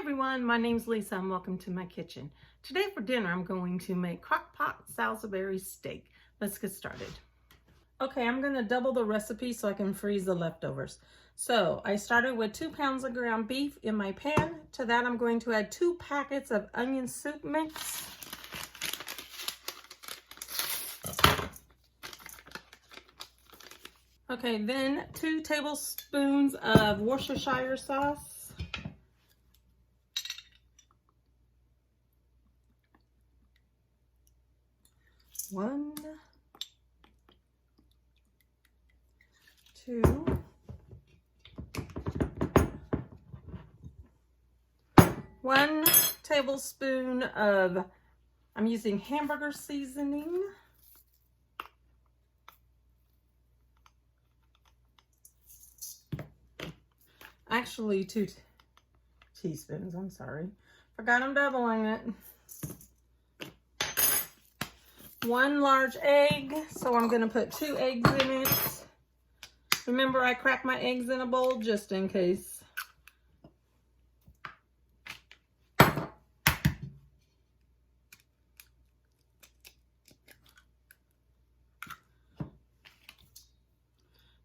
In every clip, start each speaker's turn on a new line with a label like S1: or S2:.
S1: Everyone, my name's Lisa and welcome to my kitchen. Today for dinner I'm going to make crockpot Salisbury steak. Let's get started. Okay, I'm going to double the recipe so I can freeze the leftovers. So I started with 2 pounds of ground beef in my pan. To that I'm going to add 2 packets of onion soup mix. Okay, then 2 tablespoons of Worcestershire sauce. 1, 2, 1 tablespoon of, I'm using hamburger seasoning. Actually 2 teaspoons, I'm sorry. Forgot I'm doubling it. 1 large egg, so I'm going to put 2 eggs in it. Remember, I crack my eggs in a bowl just in case.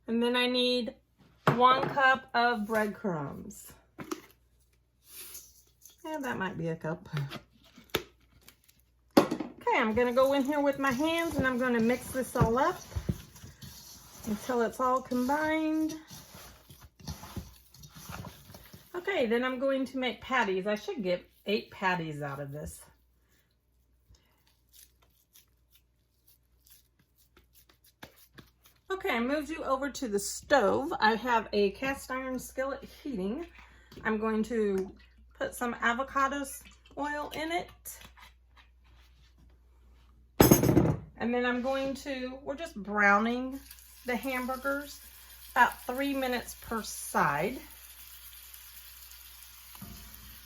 S1: And then I need 1 cup of breadcrumbs. Yeah, that might be a cup. Okay, I'm going to go in here with my hands and I'm going to mix this all up until it's all combined. Okay, then I'm going to make patties. I should get 8 patties out of this. Okay, I moved you over to the stove. I have a cast iron skillet heating. I'm going to put some avocado oil in it. And then I'm going to, we're just browning the hamburgers, about 3 minutes per side.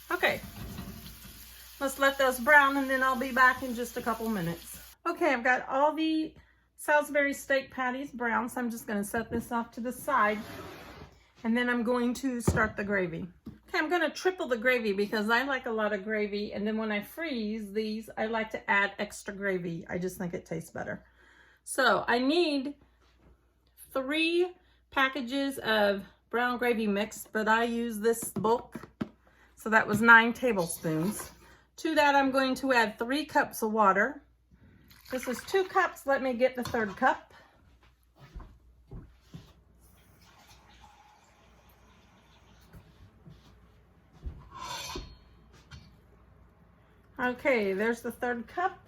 S1: Okay, let's let those brown and then I'll be back in just a couple minutes. Okay, I've got all the Salisbury steak patties brown, so I'm just going to set this off to the side. And then I'm going to start the gravy. Okay, I'm going to triple the gravy because I like a lot of gravy. And then when I freeze these, I like to add extra gravy. I just think it tastes better. So I need 3 packages of brown gravy mix, but I use this bulk. So that was 9 tablespoons. To that, I'm going to add 3 cups of water. This is 2 cups. Let me get the 3rd cup. Okay, there's the 3rd cup.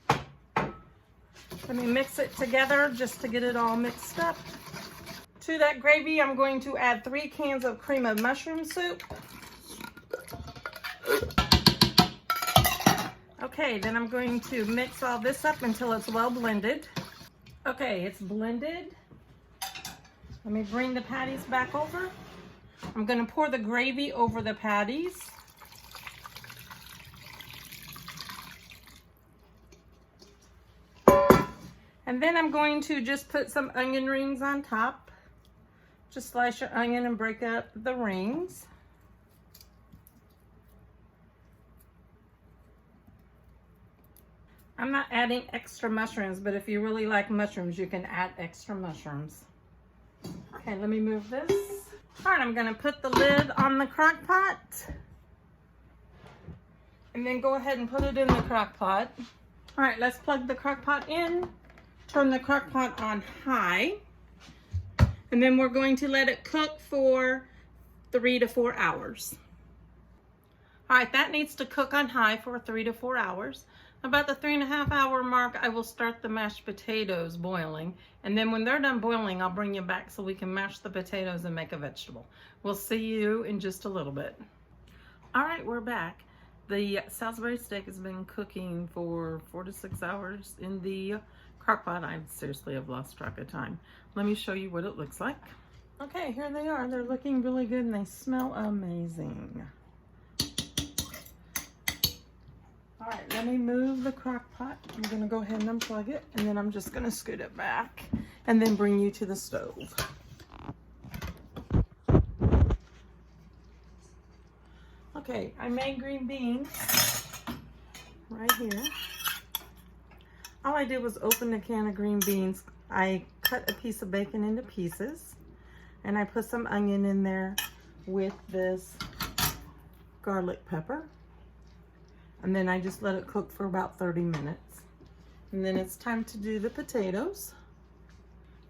S1: Let me mix it together just to get it all mixed up. To that gravy, I'm going to add 3 cans of cream of mushroom soup. Okay, then I'm going to mix all this up until it's well blended. Okay, it's blended. Let me bring the patties back over. I'm going to pour the gravy over the patties. And then I'm going to just put some onion rings on top. Just slice your onion and break up the rings. I'm not adding extra mushrooms, but if you really like mushrooms, you can add extra mushrooms. Okay, let me move this. All right, I'm gonna put the lid on the crock pot. And then go ahead and put it in the crock pot. All right, let's plug the crock pot in. Turn the crock pot on high. And then we're going to let it cook for 3 to 4 hours. All right, that needs to cook on high for 3 to 4 hours. About the 3.5 hour mark, I will start the mashed potatoes boiling. And then when they're done boiling, I'll bring you back so we can mash the potatoes and make a vegetable. We'll see you in just a little bit. All right, we're back. The Salisbury steak has been cooking for 4 to 6 hours in the crock pot. I seriously have lost track of time. Let me show you what it looks like. Okay, here they are. They're looking really good and they smell amazing. All right, let me move the crock pot. I'm gonna go ahead and unplug it, and then I'm just gonna scoot it back and then bring you to the stove. Okay, I made green beans right here. All I did was open a can of green beans. I cut a piece of bacon into pieces, and I put some onion in there with this garlic pepper. And then I just let it cook for about 30 minutes. And then it's time to do the potatoes.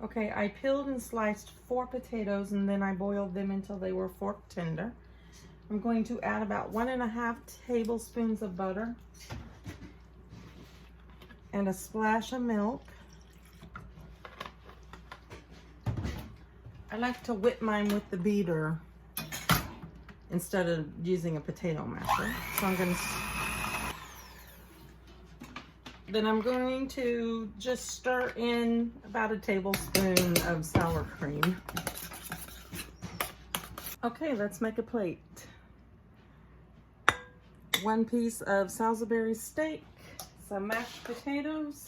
S1: Okay, I peeled and sliced 4 potatoes, and then I boiled them until they were fork tender. I'm going to add about 1.5 tablespoons of butter and a splash of milk. I like to whip mine with the beater instead of using a potato masher. So I'm going to just stir in about a tablespoon of sour cream. Okay, let's make a plate. 1 piece of Salisbury steak, some mashed potatoes,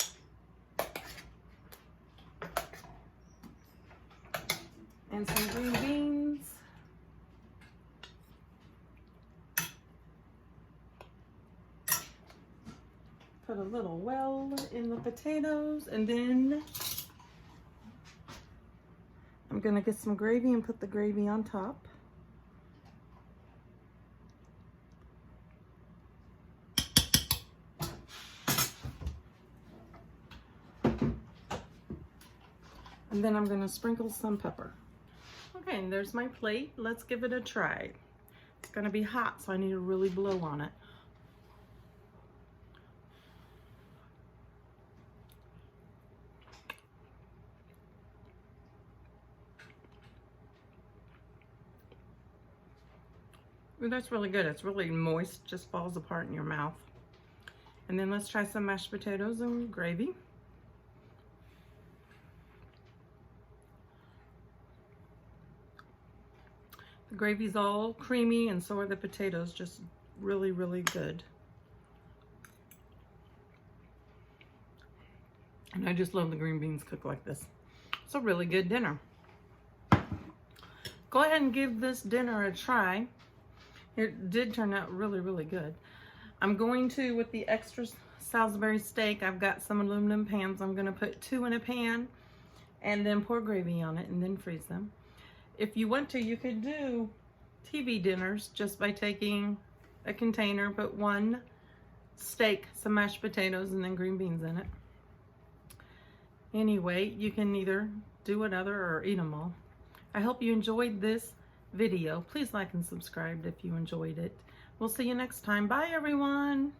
S1: and some green beans. Put a little well in the potatoes, and then I'm gonna get some gravy and put the gravy on top. And then I'm gonna sprinkle some pepper. Okay, and there's my plate. Let's give it a try. It's gonna be hot, so I need to really blow on it. Ooh, that's really good. It's really moist, just falls apart in your mouth. And then let's try some mashed potatoes and gravy. The gravy's all creamy, and so are the potatoes, just really, really good. And I just love the green beans cooked like this. It's a really good dinner. Go ahead and give this dinner a try. It did turn out really, really good. I'm going to, with the extra Salisbury steak, I've got some aluminum pans. I'm gonna put 2 in a pan and then pour gravy on it and then freeze them. If you want to, you could do TV dinners just by taking a container, put 1 steak, some mashed potatoes, and then green beans in it. Anyway, you can either do another or eat them all. I hope you enjoyed this video. Please like and subscribe if you enjoyed it. We'll see you next time. Bye, everyone.